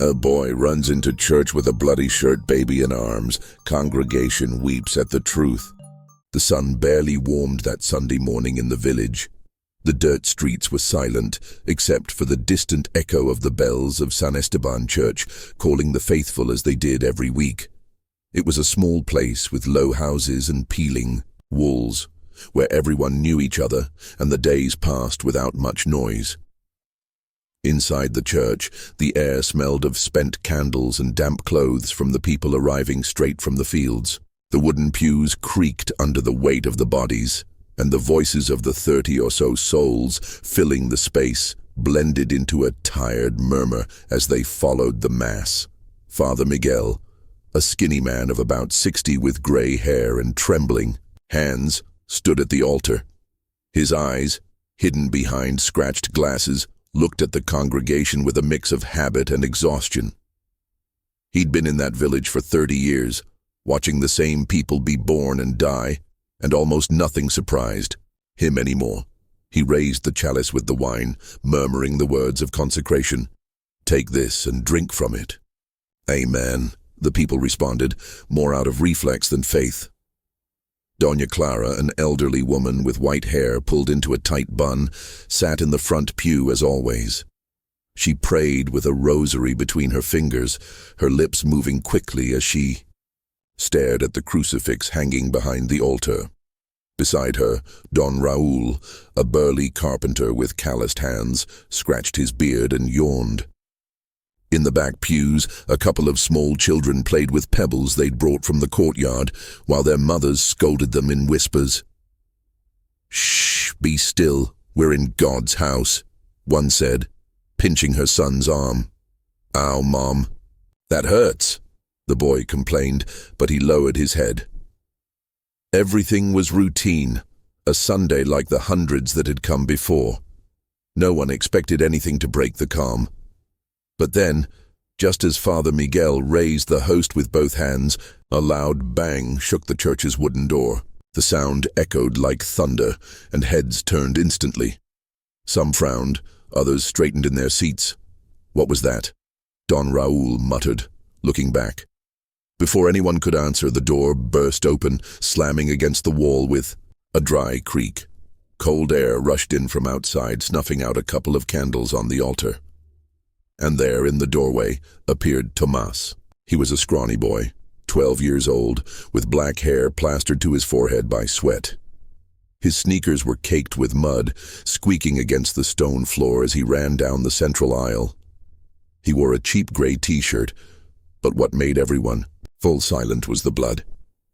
A boy runs into church with a bloody shirt, baby in arms. Congregation weeps at the truth. The sun barely warmed that Sunday morning in the village. The dirt streets were silent, except for the distant echo of the bells of San Esteban Church, calling the faithful as they did every week. It was a small place with low houses and peeling walls, where everyone knew each other, and the days passed without much noise. Inside the church, the air smelled of spent candles and damp clothes from the people arriving straight from the fields. The wooden pews creaked under the weight of the bodies, and the voices of the 30 or so souls filling the space blended into a tired murmur as they followed the mass. Father Miguel, a skinny man of about 60 with gray hair and trembling hands, stood at the altar. His eyes, hidden behind scratched glasses, looked at the congregation with a mix of habit and exhaustion. He'd been in that village for 30 years, watching the same people be born and die, and almost nothing surprised him anymore. He raised the chalice with the wine, murmuring the words of consecration. "Take this and drink from it." "Amen," the people responded, more out of reflex than faith. Doña Clara, an elderly woman with white hair pulled into a tight bun, sat in the front pew as always. She prayed with a rosary between her fingers, her lips moving quickly as she stared at the crucifix hanging behind the altar. Beside her, Don Raúl, a burly carpenter with calloused hands, scratched his beard and yawned. In the back pews, a couple of small children played with pebbles they'd brought from the courtyard, while their mothers scolded them in whispers. "Shh, be still, we're in God's house," one said, pinching her son's arm. "Ow, Mom." "That hurts," the boy complained, but he lowered his head. Everything was routine, a Sunday like the hundreds that had come before. No one expected anything to break the calm. But then, just as Father Miguel raised the host with both hands, a loud bang shook the church's wooden door. The sound echoed like thunder, and heads turned instantly. Some frowned, others straightened in their seats. "What was that?" Don Raúl muttered, looking back. Before anyone could answer, the door burst open, slamming against the wall with a dry creak. Cold air rushed in from outside, snuffing out a couple of candles on the altar. And there, in the doorway, appeared Tomás. He was a scrawny boy, 12 years old, with black hair plastered to his forehead by sweat. His sneakers were caked with mud, squeaking against the stone floor as he ran down the central aisle. He wore a cheap gray t-shirt, but what made everyone full silent was the blood.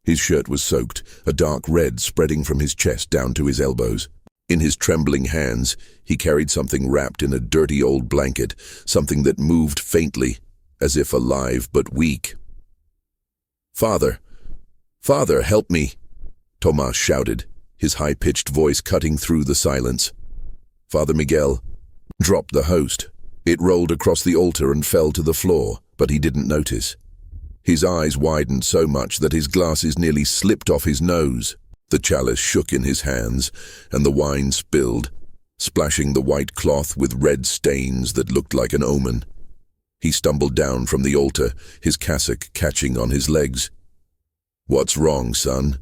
His shirt was soaked, a dark red spreading from his chest down to his elbows. In his trembling hands, he carried something wrapped in a dirty old blanket, something that moved faintly, as if alive but weak. "Father! Father, help me!" Tomás shouted, his high-pitched voice cutting through the silence. Father Miguel dropped the host. It rolled across the altar and fell to the floor, but he didn't notice. His eyes widened so much that his glasses nearly slipped off his nose. The chalice shook in his hands, and the wine spilled, splashing the white cloth with red stains that looked like an omen. He stumbled down from the altar, his cassock catching on his legs. "What's wrong, son?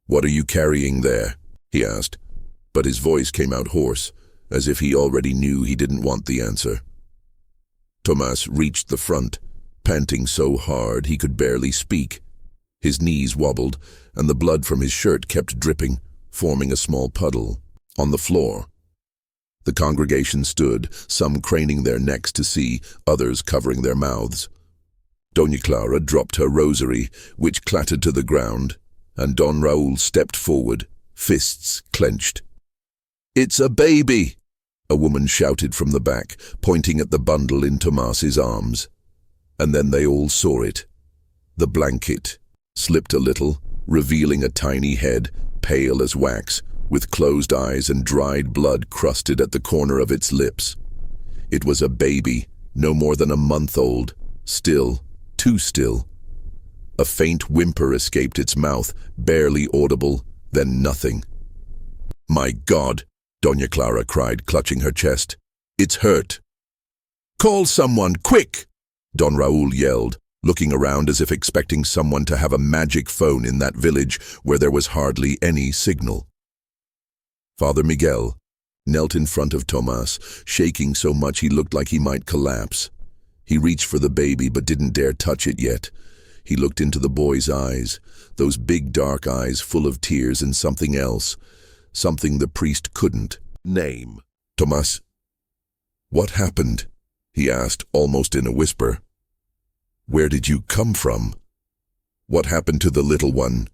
What are you carrying there?" he asked, but his voice came out hoarse, as if he already knew he didn't want the answer. Tomás reached the front, panting so hard he could barely speak. His knees wobbled, and the blood from his shirt kept dripping, forming a small puddle on the floor. The congregation stood, some craning their necks to see, others covering their mouths. Doña Clara dropped her rosary, which clattered to the ground, and Don Raúl stepped forward, fists clenched. "It's a baby!" a woman shouted from the back, pointing at the bundle in Tomás's arms. And then they all saw it. The blanket slipped a little, revealing a tiny head, pale as wax, with closed eyes and dried blood crusted at the corner of its lips. It was a baby, no more than a month old, still, too still. A faint whimper escaped its mouth, barely audible, then nothing. "My God!" Doña Clara cried, clutching her chest. "It's hurt." "Call someone, quick!" Don Raul yelled, looking around as if expecting someone to have a magic phone in that village where there was hardly any signal. Father Miguel knelt in front of Tomas, shaking so much he looked like he might collapse. He reached for the baby but didn't dare touch it yet. He looked into the boy's eyes, those big dark eyes full of tears and something else, something the priest couldn't name. "Tomas, what happened?" he asked, almost in a whisper. "Where did you come from? What happened to the little one?"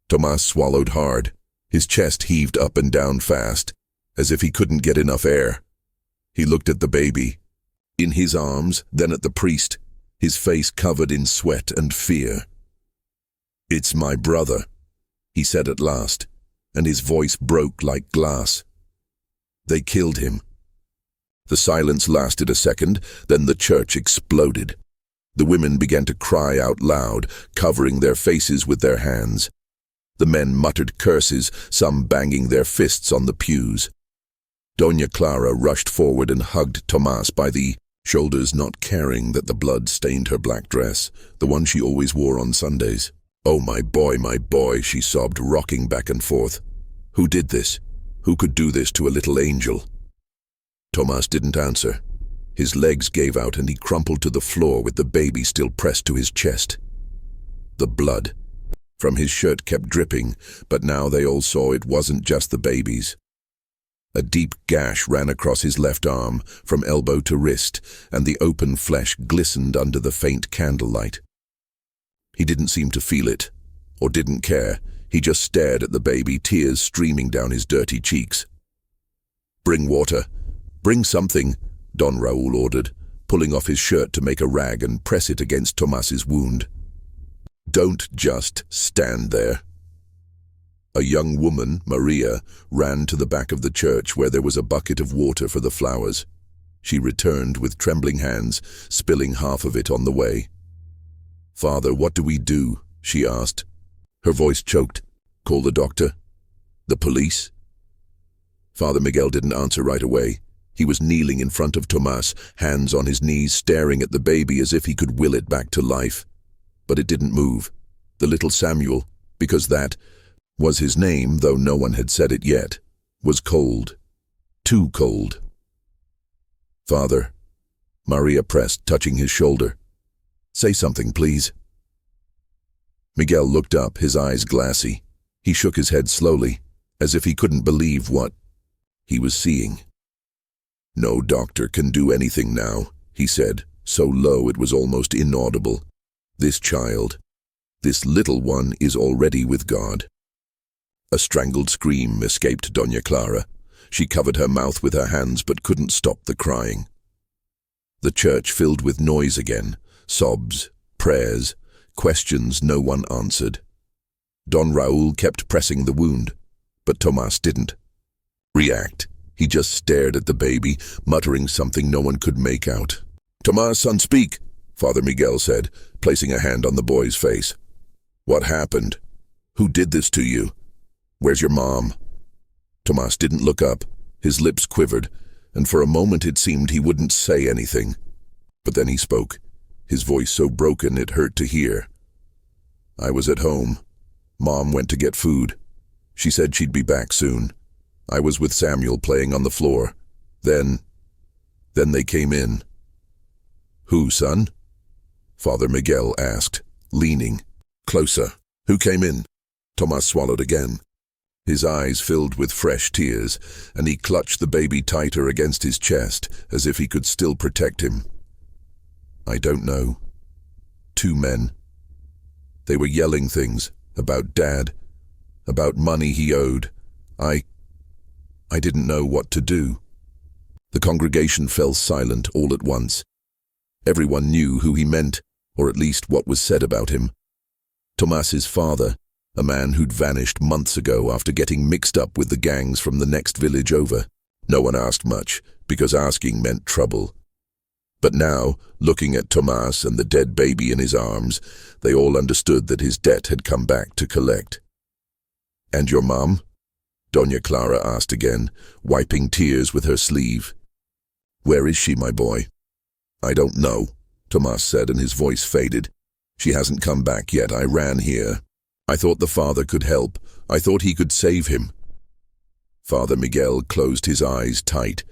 Tomas swallowed hard. His chest heaved up and down fast, as if he couldn't get enough air. He looked at the baby, in his arms, then at the priest, his face covered in sweat and fear. "It's my brother," he said at last, and his voice broke like glass. "They killed him." The silence lasted a second, then the church exploded. The women began to cry out loud, covering their faces with their hands. The men muttered curses, some banging their fists on the pews. Doña Clara rushed forward and hugged Tomas by the shoulders, not caring that the blood stained her black dress, the one she always wore on Sundays. "Oh, my boy," she sobbed, rocking back and forth. "Who did this? Who could do this to a little angel?" Tomas didn't answer. His legs gave out and he crumpled to the floor with the baby still pressed to his chest. The blood from his shirt kept dripping, but now they all saw it wasn't just the baby's. A deep gash ran across his left arm, from elbow to wrist, and the open flesh glistened under the faint candlelight. He didn't seem to feel it, or didn't care. He just stared at the baby, tears streaming down his dirty cheeks. "Bring water. Bring something," Don Raul ordered, pulling off his shirt to make a rag and press it against Tomas's wound. "Don't just stand there." A young woman, Maria, ran to the back of the church where there was a bucket of water for the flowers. She returned with trembling hands, spilling half of it on the way. "Father, what do we do?" she asked. Her voice choked. "Call the doctor? The police?" Father Miguel didn't answer right away. He was kneeling in front of Tomas, hands on his knees, staring at the baby as if he could will it back to life. But it didn't move. The little Samuel, because that was his name, though no one had said it yet, was cold. Too cold. "Father," Maria pressed, touching his shoulder. "Say something, please." Miguel looked up, his eyes glassy. He shook his head slowly, as if he couldn't believe what he was seeing. "No doctor can do anything now," he said, so low it was almost inaudible. "This child, this little one, is already with God." A strangled scream escaped Doña Clara. She covered her mouth with her hands but couldn't stop the crying. The church filled with noise again, sobs, prayers, questions no one answered. Don Raul kept pressing the wound, but Tomas didn't react. He just stared at the baby, muttering something no one could make out. "Tomas, son, speak," Father Miguel said, placing a hand on the boy's face. "What happened? Who did this to you? Where's your mom?" Tomas didn't look up. His lips quivered, and for a moment it seemed he wouldn't say anything. But then he spoke, his voice so broken it hurt to hear. "I was at home. Mom went to get food. She said she'd be back soon. I was with Samuel playing on the floor. Then they came in." "Who, son?" Father Miguel asked, leaning closer. "Who came in?" Tomas swallowed again. His eyes filled with fresh tears, and he clutched the baby tighter against his chest, as if he could still protect him. "I don't know. 2 men. They were yelling things about Dad, about money he owed. I didn't know what to do." The congregation fell silent all at once. Everyone knew who he meant, or at least what was said about him. Tomas's father, a man who'd vanished months ago after getting mixed up with the gangs from the next village over. No one asked much, because asking meant trouble. But now, looking at Tomas and the dead baby in his arms, they all understood that his debt had come back to collect. "And your mom?" Doña Clara asked again, wiping tears with her sleeve. "Where is she, my boy?" "I don't know," Tomas said, and his voice faded. She hasn't come back yet. I ran here. I thought the father could help. I thought he could save him. Father Miguel closed his eyes tight.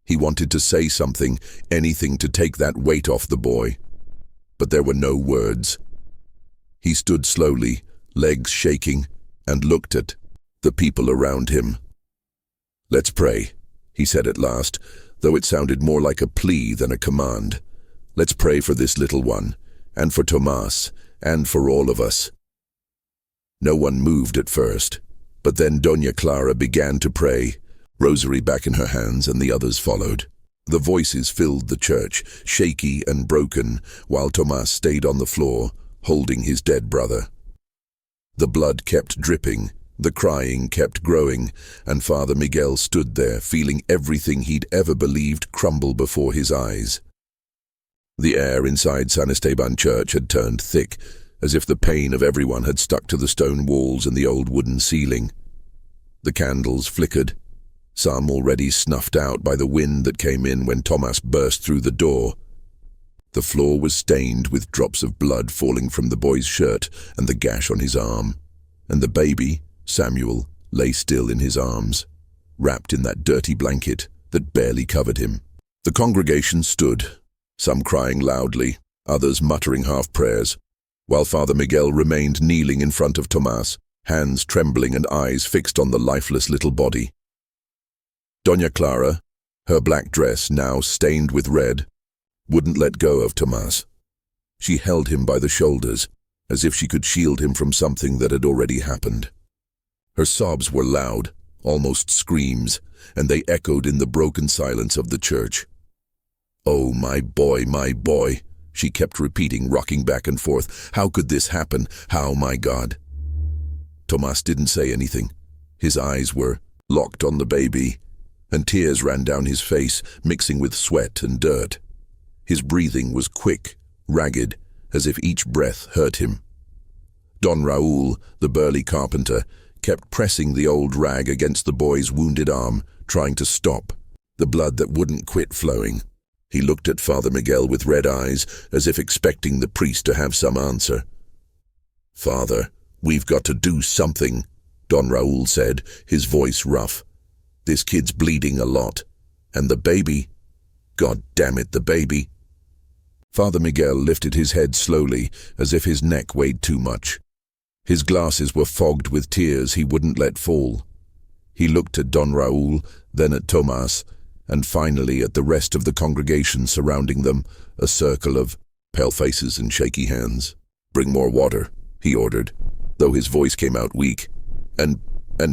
He wanted to say something, anything to take that weight off the boy. But there were no words. He stood slowly, legs shaking, and looked at the people around him. "Let's pray," he said at last, though it sounded more like a plea than a command. "Let's pray for this little one, and for Tomas, and for all of us." No one moved at first, but then Doña Clara began to pray, rosary back in her hands, and the others followed. The voices filled the church, shaky and broken, while Tomas stayed on the floor, holding his dead brother. The blood kept dripping, the crying kept growing, and Father Miguel stood there, feeling everything he'd ever believed crumble before his eyes. The air inside San Esteban Church had turned thick, as if the pain of everyone had stuck to the stone walls and the old wooden ceiling. The candles flickered, some already snuffed out by the wind that came in when Tomas burst through the door. The floor was stained with drops of blood falling from the boy's shirt and the gash on his arm, and the baby, Samuel, lay still in his arms, wrapped in that dirty blanket that barely covered him. The congregation stood, some crying loudly, others muttering half-prayers, while Father Miguel remained kneeling in front of Tomas, hands trembling and eyes fixed on the lifeless little body. Doña Clara, her black dress now stained with red, wouldn't let go of Tomas. She held him by the shoulders, as if she could shield him from something that had already happened. Her sobs were loud, almost screams, and they echoed in the broken silence of the church. "Oh, my boy, she kept repeating, rocking back and forth. "How could this happen? How, my God?" Tomas didn't say anything. His eyes were locked on the baby, and tears ran down his face, mixing with sweat and dirt. His breathing was quick, ragged, as if each breath hurt him. Don Raúl, the burly carpenter, kept pressing the old rag against the boy's wounded arm, trying to stop the blood that wouldn't quit flowing. He looked at Father Miguel with red eyes, as if expecting the priest to have some answer. "Father, we've got to do something," Don Raúl said, his voice rough. "This kid's bleeding a lot. And the baby? God damn it, the baby." Father Miguel lifted his head slowly, as if his neck weighed too much. His glasses were fogged with tears he wouldn't let fall. He looked at Don Raúl, then at Tomas, and finally at the rest of the congregation surrounding them, a circle of pale faces and shaky hands. "Bring more water," he ordered, though his voice came out weak. And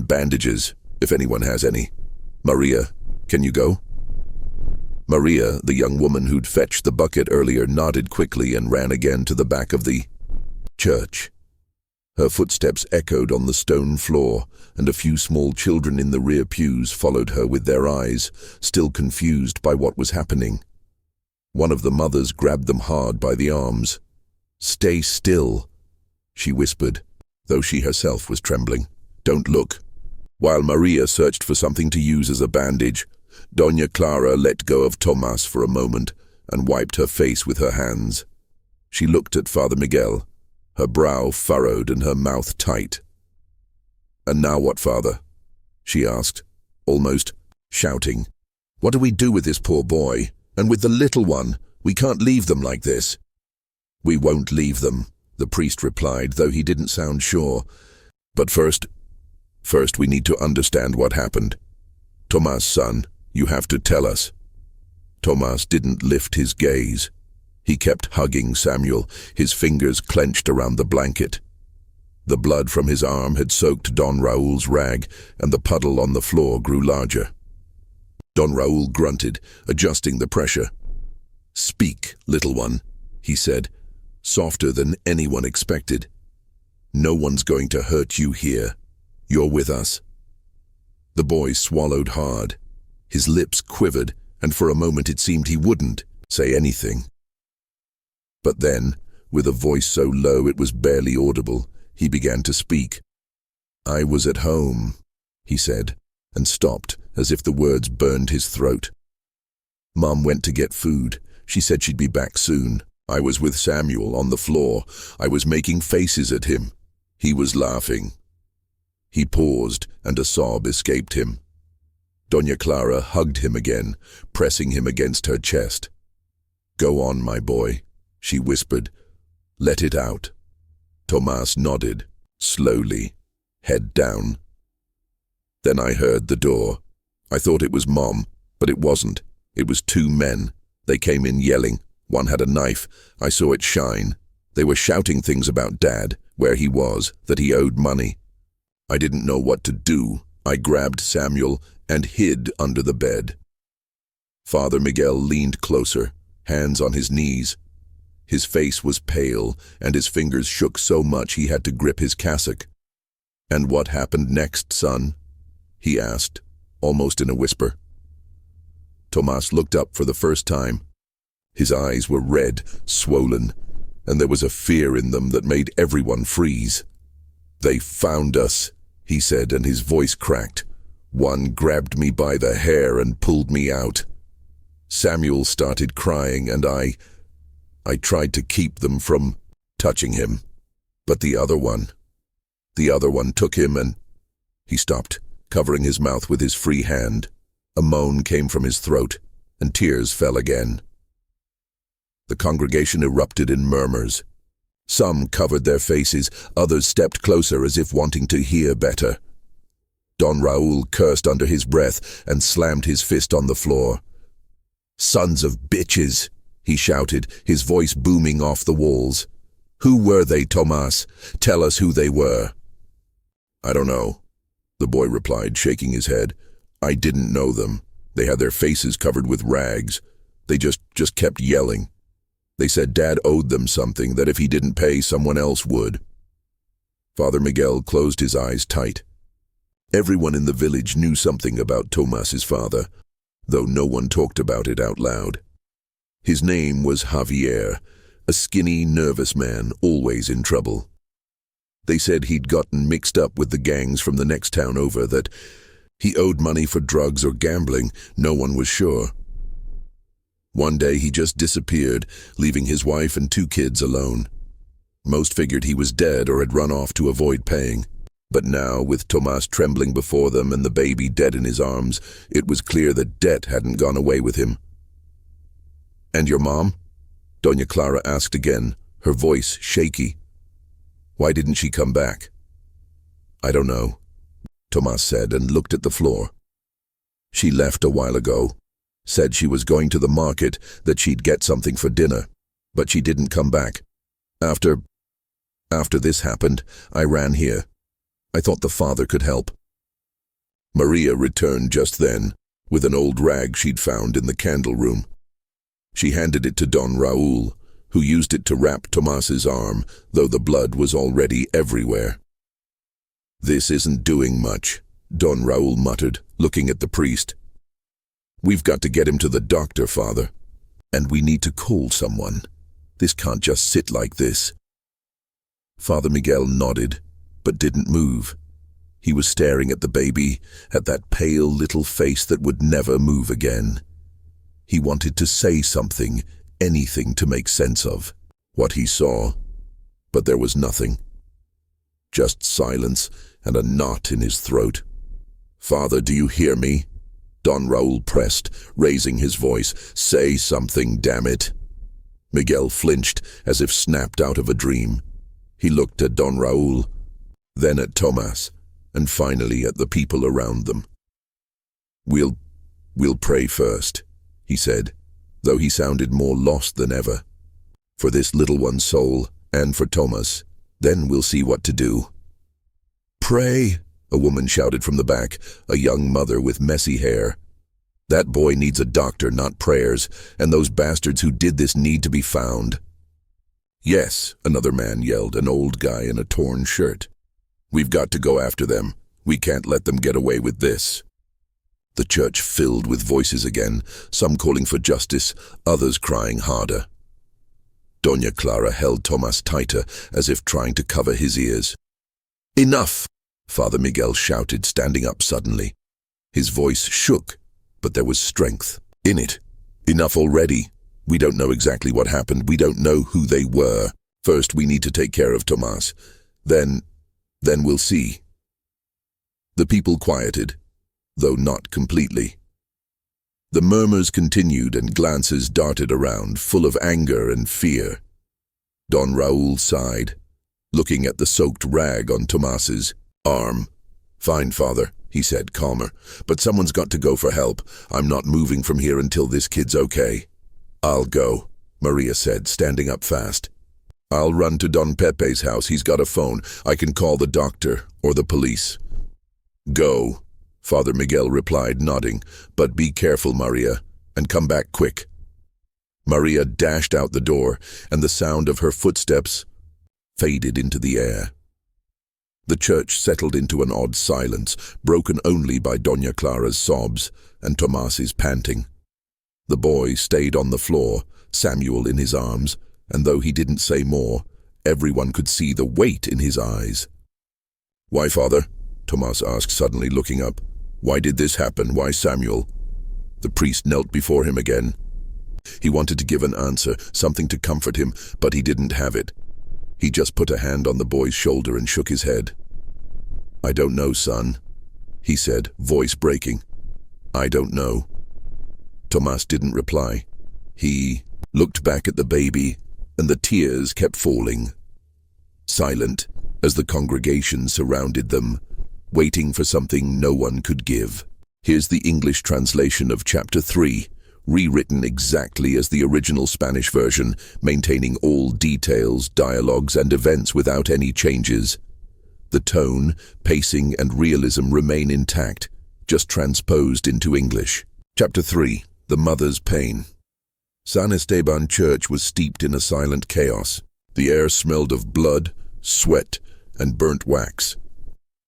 bandages, if anyone has any. Maria, can you go?" Maria, the young woman who'd fetched the bucket earlier, nodded quickly and ran again to the back of the church. Her footsteps echoed on the stone floor, and a few small children in the rear pews followed her with their eyes, still confused by what was happening. One of the mothers grabbed them hard by the arms. "Stay still," she whispered, though she herself was trembling. "Don't look." While Maria searched for something to use as a bandage, Doña Clara let go of Tomas for a moment and wiped her face with her hands. She looked at Father Miguel, her brow furrowed and her mouth tight. "And now what, Father?" she asked, almost shouting. "What do we do with this poor boy? And with the little one? We can't leave them like this." "We won't leave them," the priest replied, though he didn't sound sure. "But first we need to understand what happened. Tomas, son, you have to tell us." Tomas didn't lift his gaze. He kept hugging Samuel, his fingers clenched around the blanket. The blood from his arm had soaked Don Raúl's rag, and the puddle on the floor grew larger. Don Raúl grunted, adjusting the pressure. "Speak, little one," he said, softer than anyone expected. "No one's going to hurt you here. You're with us." The boy swallowed hard. His lips quivered, and for a moment it seemed he wouldn't say anything. But then, with a voice so low it was barely audible, he began to speak. "I was at home," he said, and stopped, as if the words burned his throat. "Mom went to get food. She said she'd be back soon. I was with Samuel on the floor. I was making faces at him. He was laughing. He paused, and a sob escaped him. Doña Clara hugged him again, pressing him against her chest. "Go on, my boy," she whispered. "Let it out." Tomás nodded, slowly, head down. Then I heard the door. I thought it was Mom, but it wasn't. It was two men. They came in yelling. One had a knife. I saw it shine. They were shouting things about Dad, where he was, that he owed money. I didn't know what to do. I grabbed Samuel and hid under the bed. Father Miguel leaned closer, hands on his knees. His face was pale, and his fingers shook so much he had to grip his cassock. "And what happened next, son?" he asked, almost in a whisper. Tomás looked up for the first time. His eyes were red, swollen, and there was a fear in them that made everyone freeze. "They found us," he said, and his voice cracked. "One grabbed me by the hair and pulled me out. Samuel started crying, and I tried to keep them from touching him. But the other one took him and—" He stopped, covering his mouth with his free hand. A moan came from his throat, and tears fell again. The congregation erupted in murmurs. Some covered their faces, others stepped closer as if wanting to hear better. Don Raúl cursed under his breath and slammed his fist on the floor. "Sons of bitches!" he shouted, his voice booming off the walls. "Who were they, Tomás? Tell us who they were." "I don't know," the boy replied, shaking his head. "I didn't know them. They had their faces covered with rags. They just kept yelling. They said Dad owed them something, that if he didn't pay, someone else would." Father Miguel closed his eyes tight. Everyone in the village knew something about Tomás's father, though no one talked about it out loud. His name was Javier, a skinny, nervous man, always in trouble. They said he'd gotten mixed up with the gangs from the next town over, that he owed money for drugs or gambling. No one was sure. One day he just disappeared, leaving his wife and 2 kids alone. Most figured he was dead or had run off to avoid paying. But now, with Tomás trembling before them and the baby dead in his arms, it was clear that debt hadn't gone away with him. "And your mom?" Doña Clara asked again, her voice shaky. "Why didn't she come back?" "I don't know," Tomás said and looked at the floor. "She left a while ago. Said she was going to the market, that she'd get something for dinner, but she didn't come back. After this happened, I ran here. I thought the father could help." Maria returned just then, with an old rag she'd found in the candle room. She handed it to Don Raúl, who used it to wrap Tomás's arm, though the blood was already everywhere. "This isn't doing much," Don Raúl muttered, looking at the priest. "We've got to get him to the doctor, Father. And we need to call someone. This can't just sit like this." Father Miguel nodded, but didn't move. He was staring at the baby, at that pale little face that would never move again. He wanted to say something, anything to make sense of what he saw, but there was nothing. Just silence and a knot in his throat. "Father, do you hear me?" Don Raúl pressed, raising his voice. "Say something, damn it." Miguel flinched, as if snapped out of a dream. He looked at Don Raúl, then at Tomás, and finally at the people around them. We'll pray first," he said, though he sounded more lost than ever. "For this little one's soul, and for Tomás. Then we'll see what to do." "Pray!" a woman shouted from the back, a young mother with messy hair. "That boy needs a doctor, not prayers, and those bastards who did this need to be found." "Yes," another man yelled, an old guy in a torn shirt. "We've got to go after them. We can't let them get away with this." The church filled with voices again, some calling for justice, others crying harder. Doña Clara held Tomás tighter, as if trying to cover his ears. "Enough!" Father Miguel shouted, standing up suddenly. His voice shook, but there was strength in it. "Enough already. We don't know exactly what happened. We don't know who they were. First, we need to take care of Tomas. Then we'll see. The people quieted, though not completely. The murmurs continued and glances darted around, full of anger and fear. Don Raul sighed, looking at the soaked rag on Tomas's arm. "Fine, Father," he said, calmer, "but someone's got to go for help. I'm not moving from here until this kid's okay." "I'll go," Maria said, standing up fast. "I'll run to Don Pepe's house. He's got a phone. I can call the doctor or the police." "Go," Father Miguel replied, nodding, "but be careful, Maria, and come back quick." Maria dashed out the door, and the sound of her footsteps faded into the air. The church settled into an odd silence, broken only by Doña Clara's sobs and Tomas's panting. The boy stayed on the floor, Samuel in his arms, and though he didn't say more, everyone could see the weight in his eyes. "Why, Father?" Tomas asked suddenly, looking up. "Why did this happen? Why Samuel?" The priest knelt before him again. He wanted to give an answer, something to comfort him, but he didn't have it. He just put a hand on the boy's shoulder and shook his head. "I don't know, son," he said, voice breaking. "I don't know." Tomas didn't reply. He looked back at the baby, and the tears kept falling. Silent, as the congregation surrounded them, waiting for something no one could give. Here's the English translation of Chapter 3, rewritten exactly as the original Spanish version, maintaining all details, dialogues, and events without any changes. The tone, pacing, and realism remain intact, just transposed into English. Chapter 3, The Mother's Pain. San Esteban Church was steeped in a silent chaos. The air smelled of blood, sweat, and burnt wax,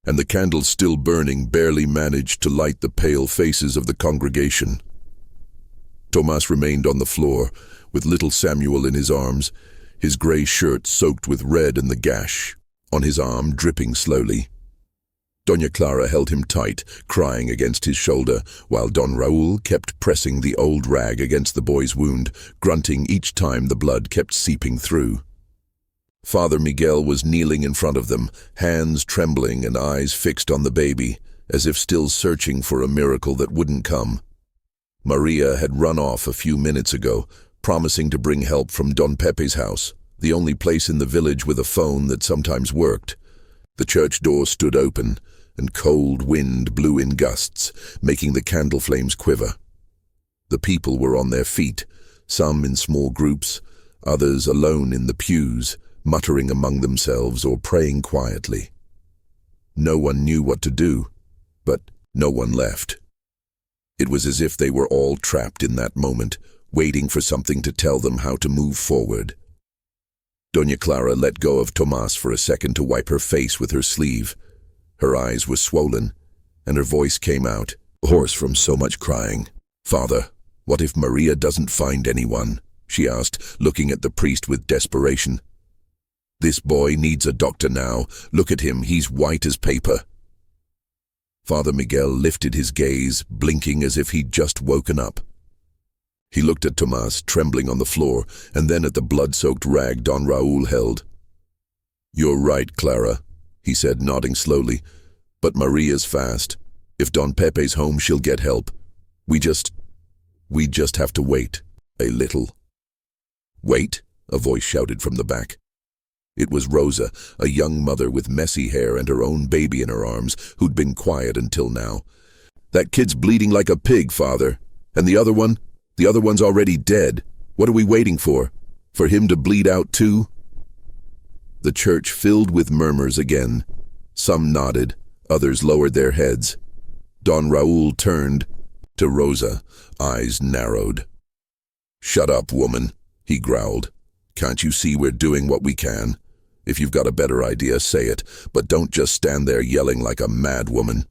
and the candles still burning barely managed to light the pale faces of the congregation. Tomas remained on the floor, with little Samuel in his arms, his grey shirt soaked with red and the gash on his arm dripping slowly. Doña Clara held him tight, crying against his shoulder, while Don Raul kept pressing the old rag against the boy's wound, grunting each time the blood kept seeping through. Father Miguel was kneeling in front of them, hands trembling and eyes fixed on the baby, as if still searching for a miracle that wouldn't come. Maria had run off a few minutes ago, promising to bring help from Don Pepe's house, the only place in the village with a phone that sometimes worked. The church door stood open, and cold wind blew in gusts, making the candle flames quiver. The people were on their feet, some in small groups, others alone in the pews, muttering among themselves or praying quietly. No one knew what to do, but no one left. It was as if they were all trapped in that moment, waiting for something to tell them how to move forward. Doña Clara let go of Tomas for a second to wipe her face with her sleeve. Her eyes were swollen, and her voice came out, hoarse from so much crying. "Father, what if Maria doesn't find anyone?" she asked, looking at the priest with desperation. "This boy needs a doctor now. Look at him, he's white as paper." Father Miguel lifted his gaze, blinking as if he'd just woken up. He looked at Tomas, trembling on the floor, and then at the blood-soaked rag Don Raul held. "You're right, Clara," he said, nodding slowly. "But Maria's fast. If Don Pepe's home, she'll get help. We just have to wait a little." "Wait?" a voice shouted from the back. It was Rosa, a young mother with messy hair and her own baby in her arms, who'd been quiet until now. "That kid's bleeding like a pig, Father. And the other one? The other one's already dead. What are we waiting for? For him to bleed out too?" The church filled with murmurs again. Some nodded, others lowered their heads. Don Raul turned to Rosa, eyes narrowed. "Shut up, woman," he growled. "Can't you see we're doing what we can? If you've got a better idea, say it, but don't just stand there yelling like a mad woman."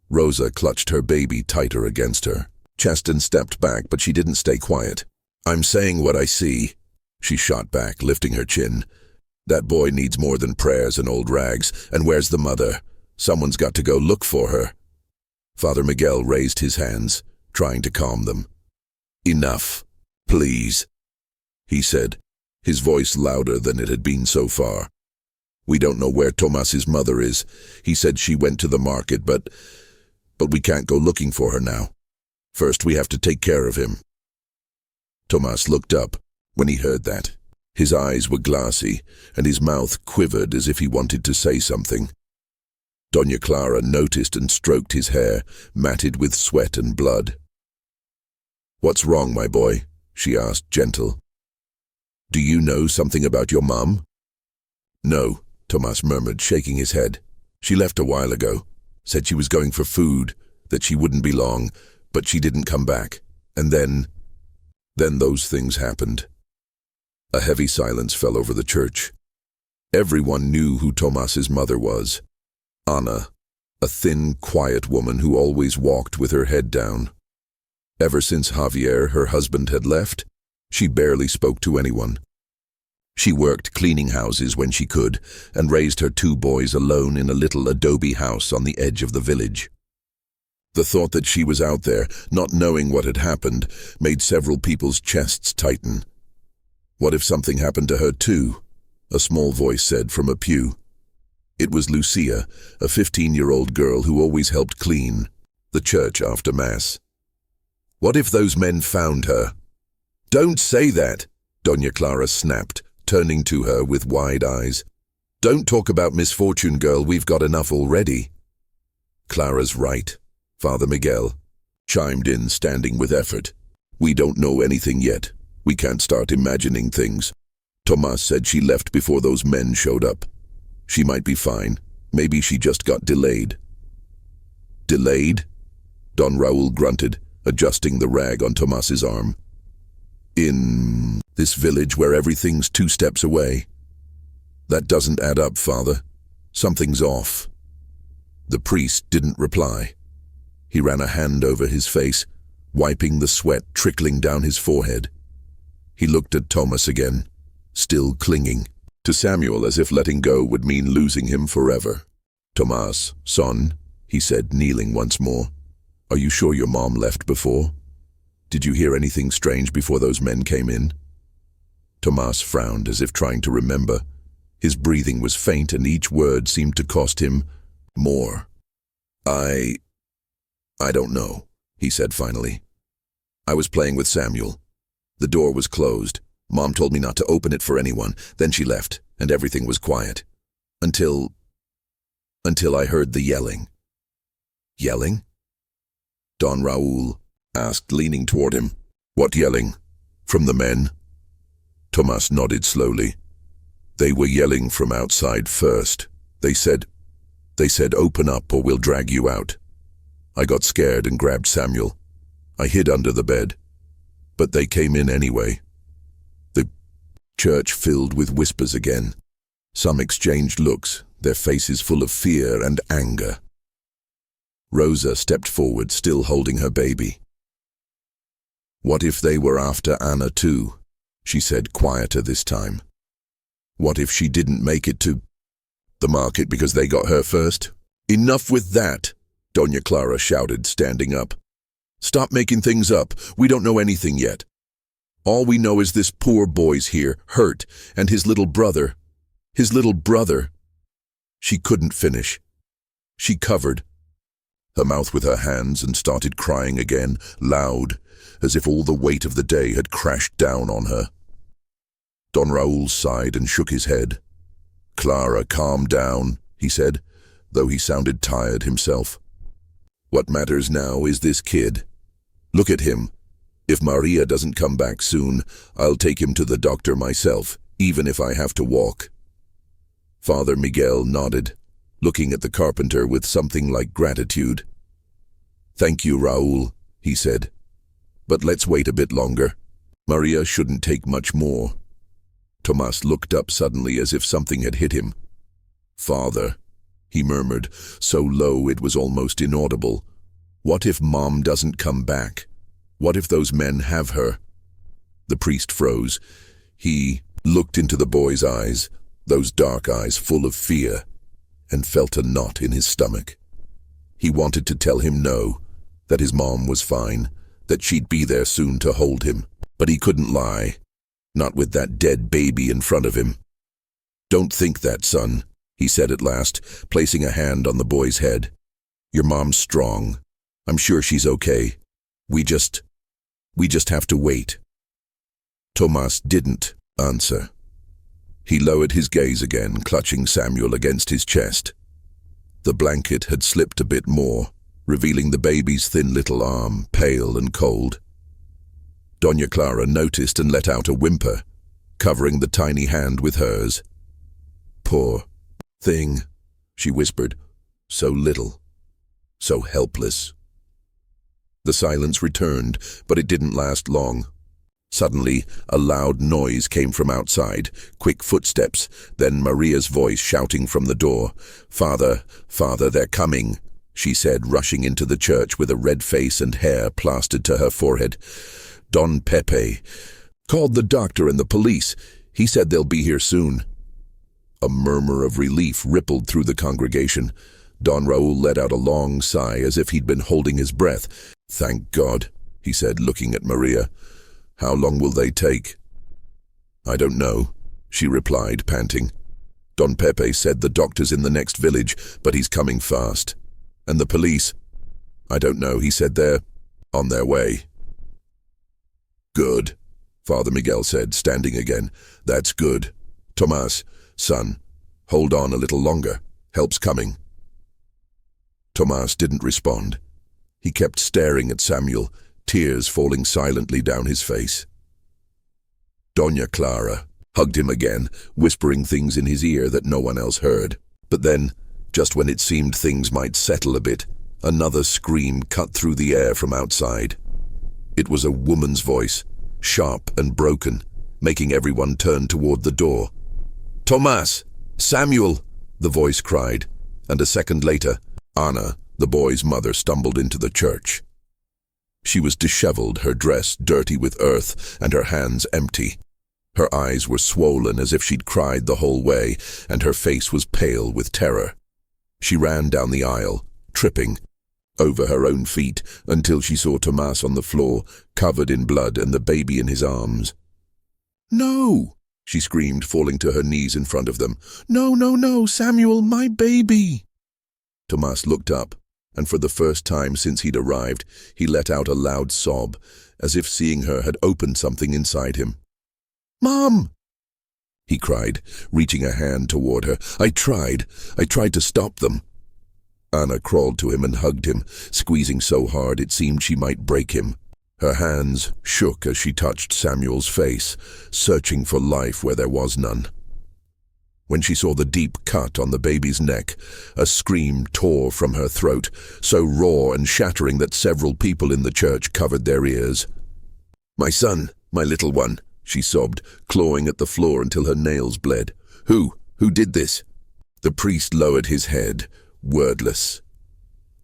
Rosa clutched her baby tighter against her. Chaston stepped back, but she didn't stay quiet. "I'm saying what I see," she shot back, lifting her chin. "That boy needs more than prayers and old rags, and where's the mother? Someone's got to go look for her." Father Miguel raised his hands, trying to calm them. "Enough," Please, he said, his voice louder than it had been so far. We don't know where Tomas's mother is. He said she went to the market, but we can't go looking for her now. First, we have to take care of him. Tomas looked up when he heard that. His eyes were glassy, and his mouth quivered as if he wanted to say something. Doña Clara noticed and stroked his hair, matted with sweat and blood. "What's wrong, my boy?" she asked, gentle. "Do you know something about your mum?" "No," Tomas murmured, shaking his head. "She left a while ago. Said she was going for food, that she wouldn't be long, but she didn't come back. And then those things happened." A heavy silence fell over the church. Everyone knew who Tomas's mother was. Anna, a thin, quiet woman who always walked with her head down. Ever since Javier, her husband, had left, she barely spoke to anyone. She worked cleaning houses when she could and raised her 2 boys alone in a little adobe house on the edge of the village. The thought that she was out there, not knowing what had happened, made several people's chests tighten. What if something happened to her too? A small voice said from a pew. It was Lucia, a 15-year-old girl who always helped clean the church after Mass. What if those men found her? "Don't say that," Doña Clara snapped, turning to her with wide eyes. "Don't talk about misfortune, girl, we've got enough already." "Clara's right," Father Miguel chimed in, standing with effort. "We don't know anything yet. We can't start imagining things. Tomas said she left before those men showed up. She might be fine. Maybe she just got delayed." "Delayed?" Don Raúl grunted, adjusting the rag on Tomas's arm. "In this village where everything's 2 steps away? That doesn't add up, Father. Something's off." The priest didn't reply. He ran a hand over his face, wiping the sweat trickling down his forehead. He looked at Tomas again, still clinging to Samuel as if letting go would mean losing him forever. "Tomas, son," he said, kneeling once more. "Are you sure your mom left before? Did you hear anything strange before those men came in?" Tomas frowned as if trying to remember. His breathing was faint and each word seemed to cost him more. I don't know," he said finally. "I was playing with Samuel. The door was closed. Mom told me not to open it for anyone. Then she left, and everything was quiet. Until I heard the yelling." "Yelling?" Don Raúl asked, leaning toward him. "What yelling? From the men?" Tomas nodded slowly. "They were yelling from outside first. They said, open up or we'll drag you out." I got scared and grabbed Samuel. I hid under the bed. But they came in anyway. The church filled with whispers again. Some exchanged looks, their faces full of fear and anger. Rosa stepped forward, still holding her baby. "What if they were after Anna too?" she said, quieter this time. "What if she didn't make it to the market because they got her first?" "Enough with that," Doña Clara shouted, standing up. "Stop making things up. We don't know anything yet. All we know is this poor boy's here, hurt, and his little brother. His little brother." She couldn't finish. She covered her mouth with her hands and started crying again, loud, as if all the weight of the day had crashed down on her. Don Raúl sighed and shook his head. "Clara, calm down," he said, though he sounded tired himself. "What matters now is this kid. Look at him. If Maria doesn't come back soon, I'll take him to the doctor myself, even if I have to walk." Father Miguel nodded, looking at the carpenter with something like gratitude. "Thank you, Raúl," he said. "But let's wait a bit longer. Maria shouldn't take much more." Tomas looked up suddenly as if something had hit him. "Father," he murmured, so low it was almost inaudible. "What if Mom doesn't come back? What if those men have her?" The priest froze. He looked into the boy's eyes, those dark eyes full of fear, and felt a knot in his stomach. He wanted to tell him no, that his mom was fine, that she'd be there soon to hold him. But he couldn't lie, not with that dead baby in front of him. "Don't think that, son," he said at last, placing a hand on the boy's head. "Your mom's strong. I'm sure she's okay. We just have to wait." Tomas didn't answer. He lowered his gaze again, clutching Samuel against his chest. The blanket had slipped a bit more, revealing the baby's thin little arm, pale and cold. Doña Clara noticed and let out a whimper, covering the tiny hand with hers. "Poor thing," she whispered. "So little, so helpless." The silence returned, but it didn't last long. Suddenly, a loud noise came from outside, quick footsteps, then Maria's voice shouting from the door. "Father, Father, they're coming," she said, rushing into the church with a red face and hair plastered to her forehead. "Don Pepe called the doctor and the police. He said they'll be here soon." A murmur of relief rippled through the congregation. Don Raul let out a long sigh as if he'd been holding his breath. "Thank God," he said, looking at Maria. "How long will they take?" "I don't know," she replied, panting. "Don Pepe said the doctor's in the next village, but he's coming fast. And the police? I don't know, he said they're on their way." "Good," Father Miguel said, standing again. "That's good. Tomas, son, hold on a little longer. Help's coming." Tomas didn't respond. He kept staring at Samuel, tears falling silently down his face. Doña Clara hugged him again, whispering things in his ear that no one else heard. But then, just when it seemed things might settle a bit, another scream cut through the air from outside. It was a woman's voice, sharp and broken, making everyone turn toward the door. "Tomas! Samuel!" the voice cried, and a second later, Anna, the boy's mother, stumbled into the church. She was disheveled, her dress dirty with earth, and her hands empty. Her eyes were swollen as if she'd cried the whole way, and her face was pale with terror. She ran down the aisle, tripping, over her own feet, until she saw Tomas on the floor, covered in blood and the baby in his arms. "No!" she screamed, falling to her knees in front of them. "No, no, no, Samuel, my baby!" Tomas looked up, and for the first time since he'd arrived, he let out a loud sob, as if seeing her had opened something inside him. "Mom!" he cried, reaching a hand toward her. I tried to stop them." Anna crawled to him and hugged him, squeezing so hard it seemed she might break him. Her hands shook as she touched Samuel's face, searching for life where there was none. When she saw the deep cut on the baby's neck, a scream tore from her throat, so raw and shattering that several people in the church covered their ears. "My son, my little one," she sobbed, clawing at the floor until her nails bled. Who did this?" The priest lowered his head, wordless.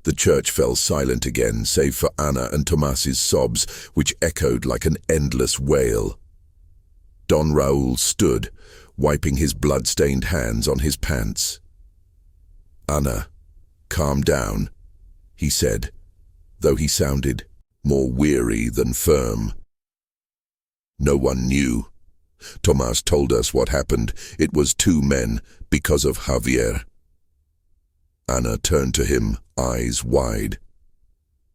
The church fell silent again, save for Anna and Tomas's sobs, which echoed like an endless wail. Don Raul stood, wiping his blood-stained hands on his pants. "Anna, calm down," he said, though he sounded more weary than firm. "No one knew. Tomas told us what happened. It was 2 men, because of Javier." Anna turned to him, eyes wide.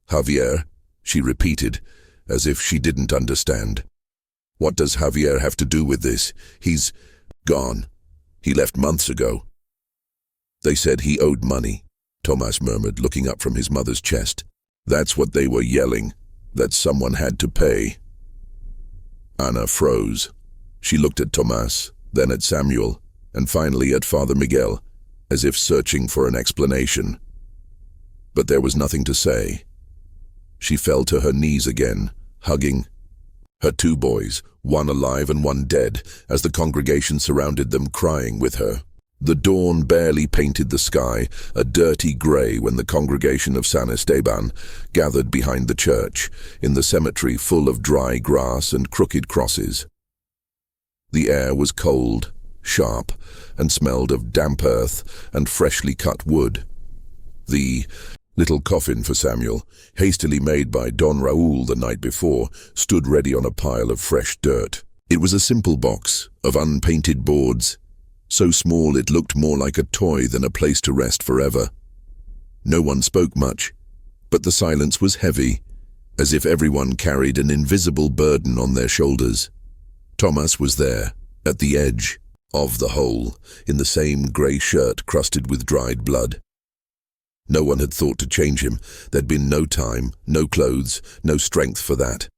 "Javier?" she repeated, as if she didn't understand. "What does Javier have to do with this? He's gone. He left months ago." "They said he owed money," Tomas murmured, looking up from his mother's chest. "That's what they were yelling, that someone had to pay." Anna froze. She looked at Tomas, then at Samuel, and finally at Father Miguel, as if searching for an explanation. But there was nothing to say. She fell to her knees again, hugging her 2 boys, one alive and one dead, as the congregation surrounded them, crying with her. The dawn barely painted the sky, a dirty grey, when the congregation of San Esteban gathered behind the church, in the cemetery full of dry grass and crooked crosses. The air was cold, sharp, and smelled of damp earth and freshly cut wood. The Little coffin for Samuel, hastily made by Don Raul the night before, stood ready on a pile of fresh dirt. It was a simple box of unpainted boards, so small it looked more like a toy than a place to rest forever. No one spoke much, but the silence was heavy, as if everyone carried an invisible burden on their shoulders. Thomas was there, at the edge of the hole, in the same grey shirt crusted with dried blood. No one had thought to change him. There'd been no time, no clothes, no strength for that.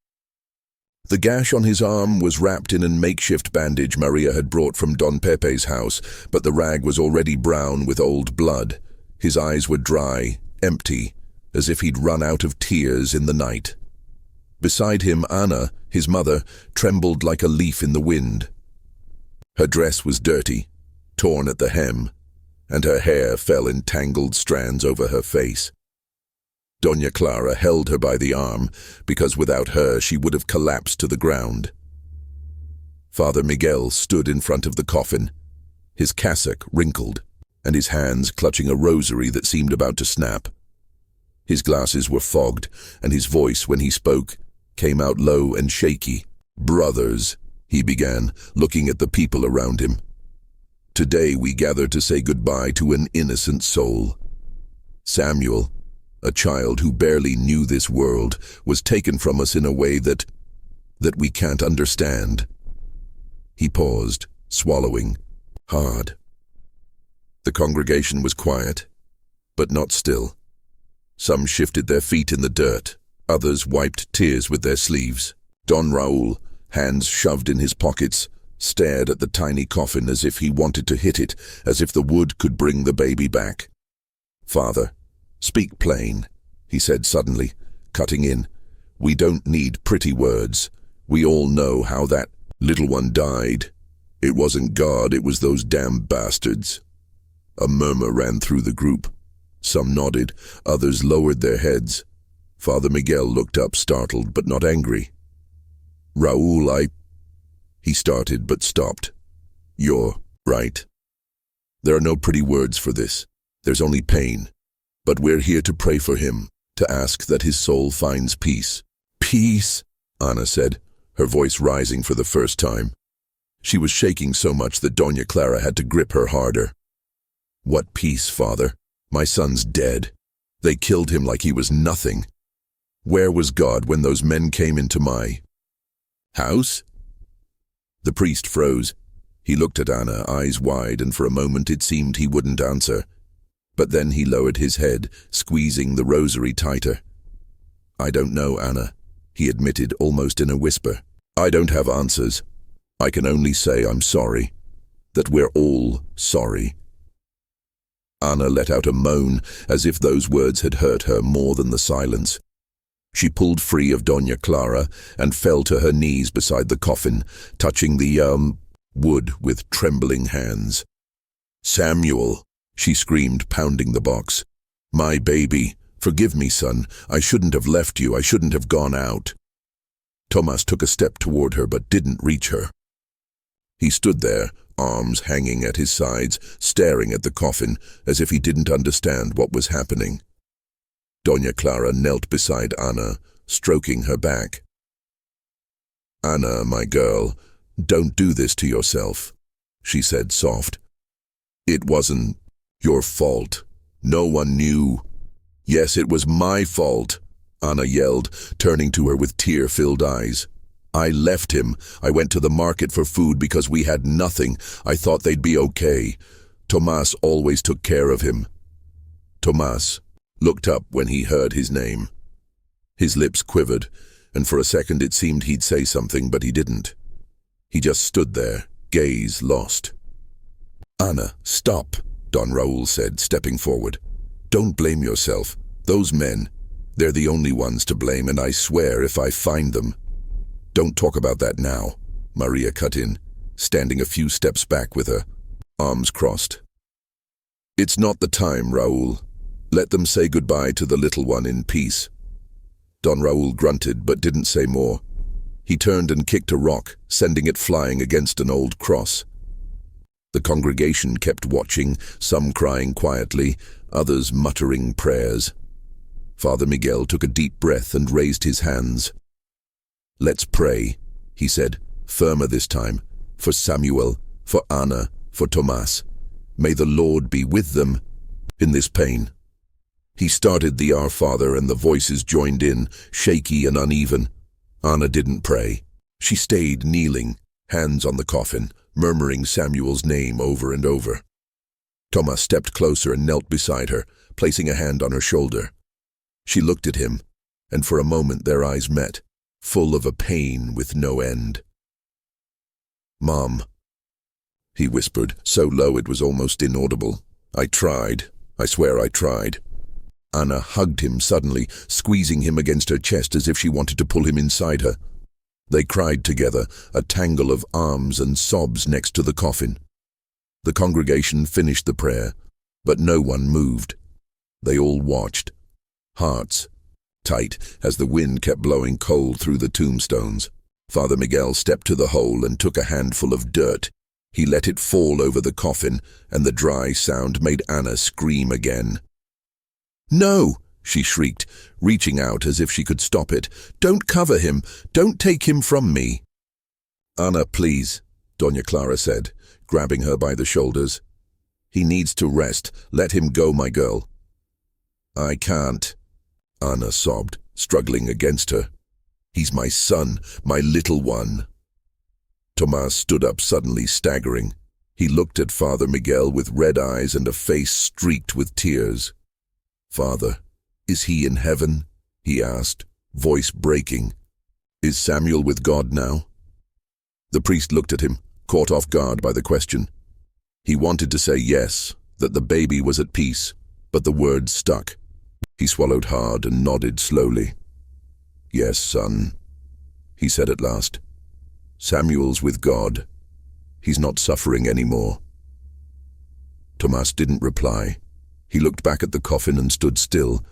The gash on his arm was wrapped in a makeshift bandage Maria had brought from Don Pepe's house, but the rag was already brown with old blood. His eyes were dry, empty, as if he'd run out of tears in the night. Beside him, Anna, his mother, trembled like a leaf in the wind. Her dress was dirty, torn at the hem, and her hair fell in tangled strands over her face. Doña Clara held her by the arm, because without her she would have collapsed to the ground. Father Miguel stood in front of the coffin, his cassock wrinkled, and his hands clutching a rosary that seemed about to snap. His glasses were fogged, and his voice, when he spoke, came out low and shaky. "Brothers," he began, looking at the people around him. "Today we gather to say goodbye to an innocent soul. Samuel, a child who barely knew this world, was taken from us in a way that we can't understand." He paused, swallowing hard. The congregation was quiet, but not still. Some shifted their feet in the dirt, others wiped tears with their sleeves. Don Raul, hands shoved in his pockets, stared at the tiny coffin as if he wanted to hit it, as if the wood could bring the baby back. "Father, speak plain," he said suddenly, cutting in. "We don't need pretty words. We all know how that little one died. It wasn't God, it was those damn bastards." A murmur ran through the group. Some nodded, others lowered their heads. Father Miguel looked up, startled but not angry. "Raul, he started but stopped. "You're right. There are no pretty words for this. There's only pain. But we're here to pray for him, to ask that his soul finds peace." "Peace," Anna said, her voice rising for the first time. She was shaking so much that Doña Clara had to grip her harder. "What peace, Father? My son's dead. They killed him like he was nothing. Where was God when those men came into my house?" The priest froze. He looked at Anna, eyes wide, and for a moment it seemed he wouldn't answer. But then he lowered his head, squeezing the rosary tighter. "I don't know, Anna," he admitted almost in a whisper. "I don't have answers. I can only say I'm sorry. That we're all sorry." Anna let out a moan, as if those words had hurt her more than the silence. She pulled free of Doña Clara and fell to her knees beside the coffin, touching the, wood with trembling hands. "Samuel," she screamed, pounding the box. "My baby, forgive me, son. I shouldn't have left you. I shouldn't have gone out." Thomas took a step toward her but didn't reach her. He stood there, arms hanging at his sides, staring at the coffin, as if he didn't understand what was happening. Doña Clara knelt beside Anna, stroking her back. "Anna, my girl, don't do this to yourself," she said soft. "It wasn't your fault. No one knew." "Yes, it was my fault," Anna yelled, turning to her with tear-filled eyes. "I left him. I went to the market for food because we had nothing. I thought they'd be okay. Tomas always took care of him." Tomas looked up when he heard his name. His lips quivered, and for a second it seemed he'd say something, but he didn't. He just stood there, gaze lost. "Anna, stop," Don Raul said, stepping forward. "Don't blame yourself. Those men, they're the only ones to blame, and I swear if I find them—" "Don't talk about that now," Maria cut in, standing a few steps back with her arms crossed. "It's not the time, Raul. Let them say goodbye to the little one in peace." Don Raul grunted but didn't say more. He turned and kicked a rock, sending it flying against an old cross. The congregation kept watching, some crying quietly, others muttering prayers. Father Miguel took a deep breath and raised his hands. "Let's pray," he said, firmer this time, "for Samuel, for Anna, for Tomas. May the Lord be with them in this pain." He started the Our Father and the voices joined in, shaky and uneven. Anna didn't pray. She stayed kneeling, hands on the coffin, murmuring Samuel's name over and over. Tomas stepped closer and knelt beside her, placing a hand on her shoulder. She looked at him, and for a moment their eyes met, full of a pain with no end. "Mom," he whispered, so low it was almost inaudible. "I tried. I swear I tried." Anna hugged him suddenly, squeezing him against her chest as if she wanted to pull him inside her. They cried together, a tangle of arms and sobs next to the coffin. The congregation finished the prayer, but no one moved. They all watched, hearts tight, as the wind kept blowing cold through the tombstones. Father Miguel stepped to the hole and took a handful of dirt. He let it fall over the coffin, and the dry sound made Anna scream again. "No!" she shrieked, reaching out as if she could stop it. "Don't cover him! Don't take him from me!" "Anna, please," Doña Clara said, grabbing her by the shoulders. "He needs to rest. Let him go, my girl." "I can't," Anna sobbed, struggling against her. "He's my son, my little one." Tomas stood up suddenly, staggering. He looked at Father Miguel with red eyes and a face streaked with tears. "Father, is he in heaven?" he asked, voice breaking. "Is Samuel with God now?" The priest looked at him, caught off guard by the question. He wanted to say yes, that the baby was at peace, but the words stuck. He swallowed hard and nodded slowly. "Yes, son," he said at last. "Samuel's with God. He's not suffering anymore." Tomas didn't reply. He looked back at the coffin and stood still,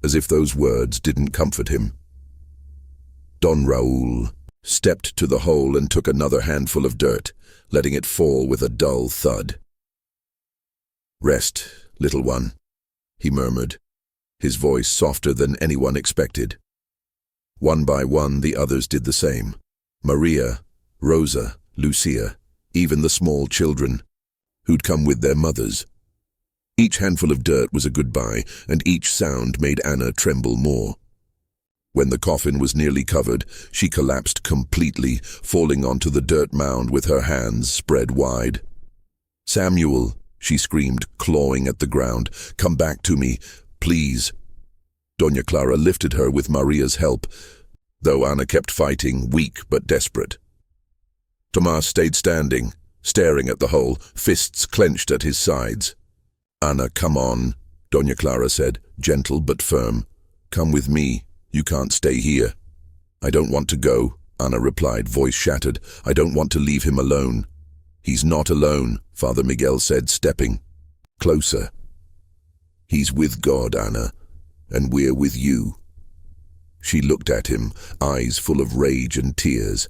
as if those words didn't comfort him. Don Raúl stepped to the hole and took another handful of dirt, letting it fall with a dull thud. "Rest, little one," he murmured, his voice softer than anyone expected. One by one the others did the same. Maria, Rosa, Lucia, even the small children, who'd come with their mothers. Each handful of dirt was a goodbye, and each sound made Anna tremble more. When the coffin was nearly covered, she collapsed completely, falling onto the dirt mound with her hands spread wide. "Samuel," she screamed, clawing at the ground, "come back to me, please." Doña Clara lifted her with Maria's help, though Anna kept fighting, weak but desperate. Tomas stayed standing, staring at the hole, fists clenched at his sides. "Anna, come on," Doña Clara said, gentle but firm. "Come with me. You can't stay here." "I don't want to go," Anna replied, voice shattered. "I don't want to leave him alone." "He's not alone," Father Miguel said, stepping closer. "He's with God, Anna, and we're with you." She looked at him, eyes full of rage and tears.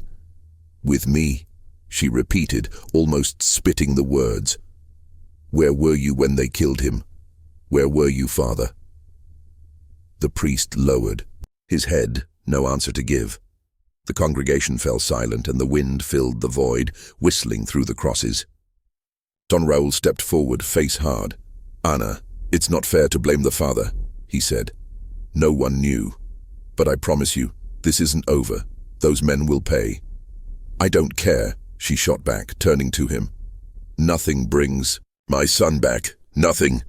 "With me," she repeated, almost spitting the words. "Where were you when they killed him? Where were you, Father?" The priest lowered, his head no answer to give. The congregation fell silent and the wind filled the void, whistling through the crosses. Don Raúl stepped forward, face hard. "Anna, it's not fair to blame the father," he said. "No one knew. But I promise you, this isn't over. Those men will pay." "I don't care," she shot back, turning to him. "Nothing brings my son back. Nothing."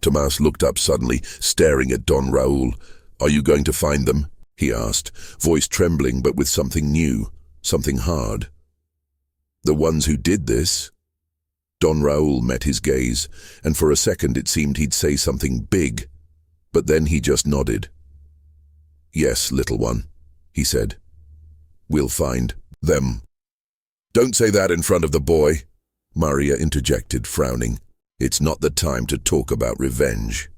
Tomas looked up suddenly, staring at Don Raúl. "Are you going to find them?" he asked, voice trembling but with something new, something hard. "The ones who did this?" Don Raúl met his gaze, and for a second it seemed he'd say something big, but then he just nodded. "Yes, little one," he said. "We'll find them." "Don't say that in front of the boy," Maria interjected, frowning. "It's not the time to talk about revenge."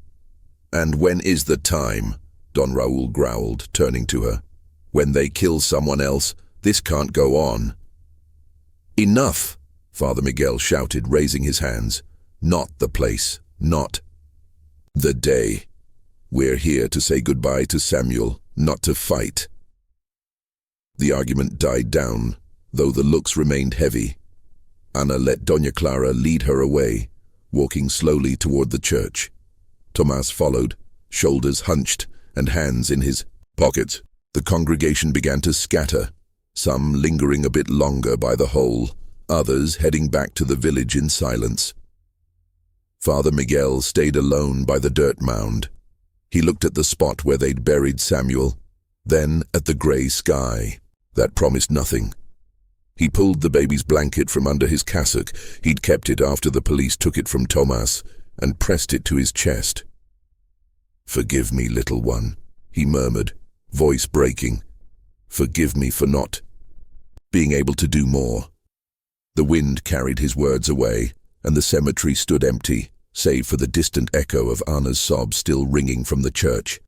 "And when is the time?" Don Raúl growled, turning to her. "When they kill someone else, this can't go on." "Enough!" Father Miguel shouted, raising his hands. "Not the place. Not the day." "We're here to say goodbye to Samuel, not to fight." The argument died down, though the looks remained heavy. Ana let Doña Clara lead her away, walking slowly toward the church. Tomás followed, shoulders hunched and hands in his pockets. The congregation began to scatter, some lingering a bit longer by the hole, others heading back to the village in silence. Father Miguel stayed alone by the dirt mound. He looked at the spot where they'd buried Samuel, then at the grey sky. That promised nothing. He pulled the baby's blanket from under his cassock. He'd kept it after the police took it from Tomás, and pressed it to his chest. "Forgive me, little one," he murmured, voice breaking. "Forgive me for not being able to do more." The wind carried his words away, and the cemetery stood empty, save for the distant echo of Ana's sobs still ringing from the church.